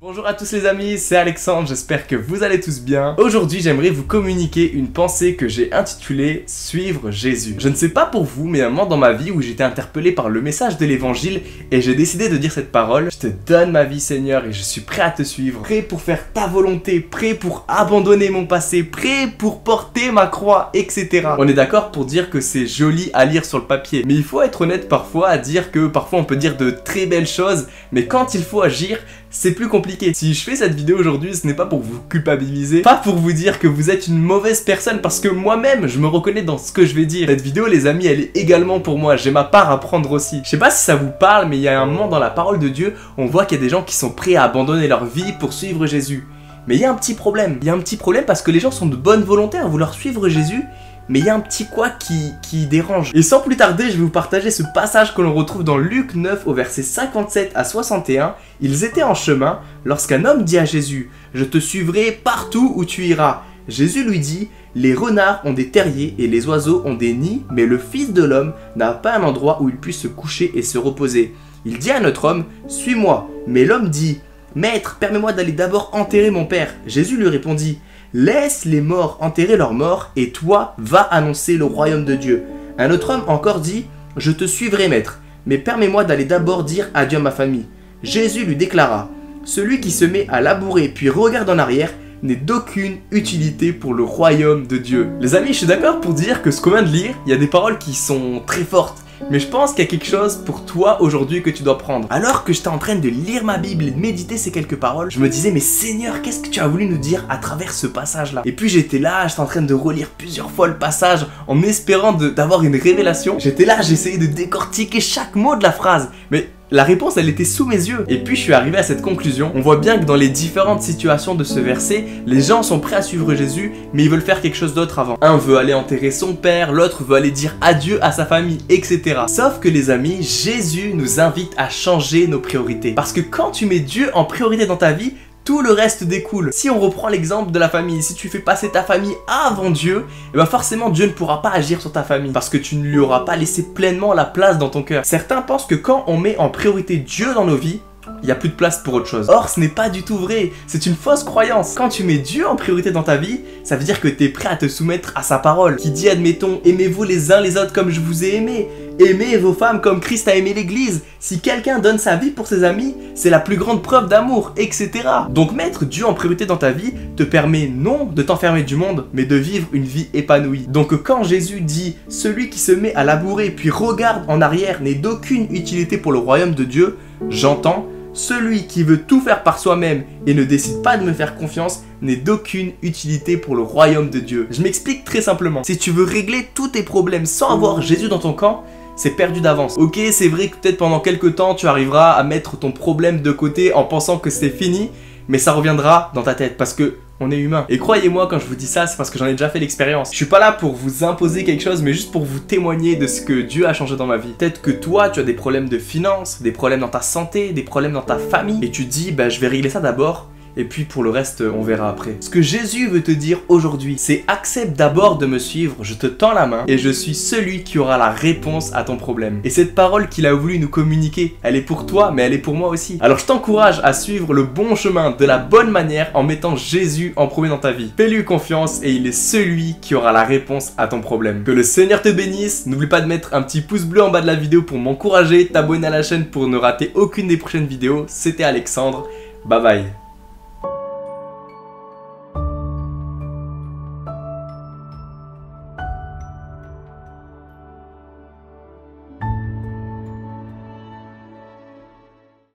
Bonjour à tous les amis, c'est Alexandre, j'espère que vous allez tous bien. Aujourd'hui j'aimerais vous communiquer une pensée que j'ai intitulée « Suivre Jésus ». Je ne sais pas pour vous, mais il y a un moment dans ma vie où j'étais interpellé par le message de l'évangile et j'ai décidé de dire cette parole. Je te donne ma vie Seigneur et je suis prêt à te suivre, prêt pour faire ta volonté, prêt pour abandonner mon passé, prêt pour porter ma croix, etc. On est d'accord pour dire que c'est joli à lire sur le papier, mais il faut être honnête parfois à dire que parfois on peut dire de très belles choses, mais quand il faut agir, c'est plus compliqué. Si je fais cette vidéo aujourd'hui, ce n'est pas pour vous culpabiliser, pas pour vous dire que vous êtes une mauvaise personne, parce que moi-même, je me reconnais dans ce que je vais dire. Cette vidéo, les amis, elle est également pour moi, j'ai ma part à prendre aussi. Je sais pas si ça vous parle, mais il y a un moment dans la parole de Dieu, on voit qu'il y a des gens qui sont prêts à abandonner leur vie pour suivre Jésus. Mais il y a un petit problème. Il y a un petit problème parce que les gens sont de bonne volonté à vouloir suivre Jésus, mais il y a un petit quoi qui dérange. Et sans plus tarder, je vais vous partager ce passage que l'on retrouve dans Luc 9 au verset 57 à 61. Ils étaient en chemin lorsqu'un homme dit à Jésus « Je te suivrai partout où tu iras ». Jésus lui dit « Les renards ont des terriers et les oiseaux ont des nids, mais le Fils de l'homme n'a pas un endroit où il puisse se coucher et se reposer. » Il dit à notre homme « Suis-moi ». Mais l'homme dit « Maître, permets-moi d'aller d'abord enterrer mon père. » Jésus lui répondit « Laisse les morts enterrer leurs morts, et toi, va annoncer le royaume de Dieu. » Un autre homme encore dit « Je te suivrai, maître, mais permets-moi d'aller d'abord dire adieu à ma famille. » Jésus lui déclara « Celui qui se met à labourer puis regarde en arrière n'est d'aucune utilité pour le royaume de Dieu. » Les amis, je suis d'accord pour dire que ce qu'on vient de lire, il y a des paroles qui sont très fortes. Mais je pense qu'il y a quelque chose pour toi aujourd'hui que tu dois prendre. Alors que j'étais en train de lire ma Bible et de méditer ces quelques paroles, je me disais mais Seigneur, qu'est-ce que tu as voulu nous dire à travers ce passage-là? Et puis j'étais là, j'étais en train de relire plusieurs fois le passage en espérant d'avoir une révélation. J'étais là, j'essayais de décortiquer chaque mot de la phrase. Mais la réponse, elle était sous mes yeux. Et puis je suis arrivé à cette conclusion. On voit bien que dans les différentes situations de ce verset, les gens sont prêts à suivre Jésus, mais ils veulent faire quelque chose d'autre avant. Un veut aller enterrer son père, l'autre veut aller dire adieu à sa famille, etc. Sauf que les amis, Jésus nous invite à changer nos priorités. Parce que quand tu mets Dieu en priorité dans ta vie, tout le reste découle. Si on reprend l'exemple de la famille, si tu fais passer ta famille avant Dieu, et ben forcément Dieu ne pourra pas agir sur ta famille parce que tu ne lui auras pas laissé pleinement la place dans ton cœur. Certains pensent que quand on met en priorité Dieu dans nos vies, il n'y a plus de place pour autre chose. Or, ce n'est pas du tout vrai. C'est une fausse croyance. Quand tu mets Dieu en priorité dans ta vie, ça veut dire que tu es prêt à te soumettre à sa parole. Qui dit, admettons, aimez-vous les uns les autres comme je vous ai aimé. Aimez vos femmes comme Christ a aimé l'église. Si quelqu'un donne sa vie pour ses amis, c'est la plus grande preuve d'amour, etc. Donc mettre Dieu en priorité dans ta vie te permet non de t'enfermer du monde, mais de vivre une vie épanouie. Donc quand Jésus dit « Celui qui se met à labourer puis regarde en arrière n'est d'aucune utilité pour le royaume de Dieu », j'entends « Celui qui veut tout faire par soi-même et ne décide pas de me faire confiance n'est d'aucune utilité pour le royaume de Dieu. » Je m'explique très simplement. Si tu veux régler tous tes problèmes sans avoir Jésus dans ton camp, c'est perdu d'avance. Ok, c'est vrai que peut-être pendant quelques temps, tu arriveras à mettre ton problème de côté en pensant que c'est fini, mais ça reviendra dans ta tête parce que on est humain. Et croyez-moi, quand je vous dis ça, c'est parce que j'en ai déjà fait l'expérience. Je suis pas là pour vous imposer quelque chose, mais juste pour vous témoigner de ce que Dieu a changé dans ma vie. Peut-être que toi, tu as des problèmes de finances, des problèmes dans ta santé, des problèmes dans ta famille, et tu te dis, bah je vais régler ça d'abord. Et puis pour le reste, on verra après. Ce que Jésus veut te dire aujourd'hui, c'est accepte d'abord de me suivre, je te tends la main et je suis celui qui aura la réponse à ton problème. Et cette parole qu'il a voulu nous communiquer, elle est pour toi, mais elle est pour moi aussi. Alors je t'encourage à suivre le bon chemin de la bonne manière en mettant Jésus en premier dans ta vie. Fais-lui confiance et il est celui qui aura la réponse à ton problème. Que le Seigneur te bénisse, n'oublie pas de mettre un petit pouce bleu en bas de la vidéo pour m'encourager, t'abonner à la chaîne pour ne rater aucune des prochaines vidéos. C'était Alexandre, bye bye.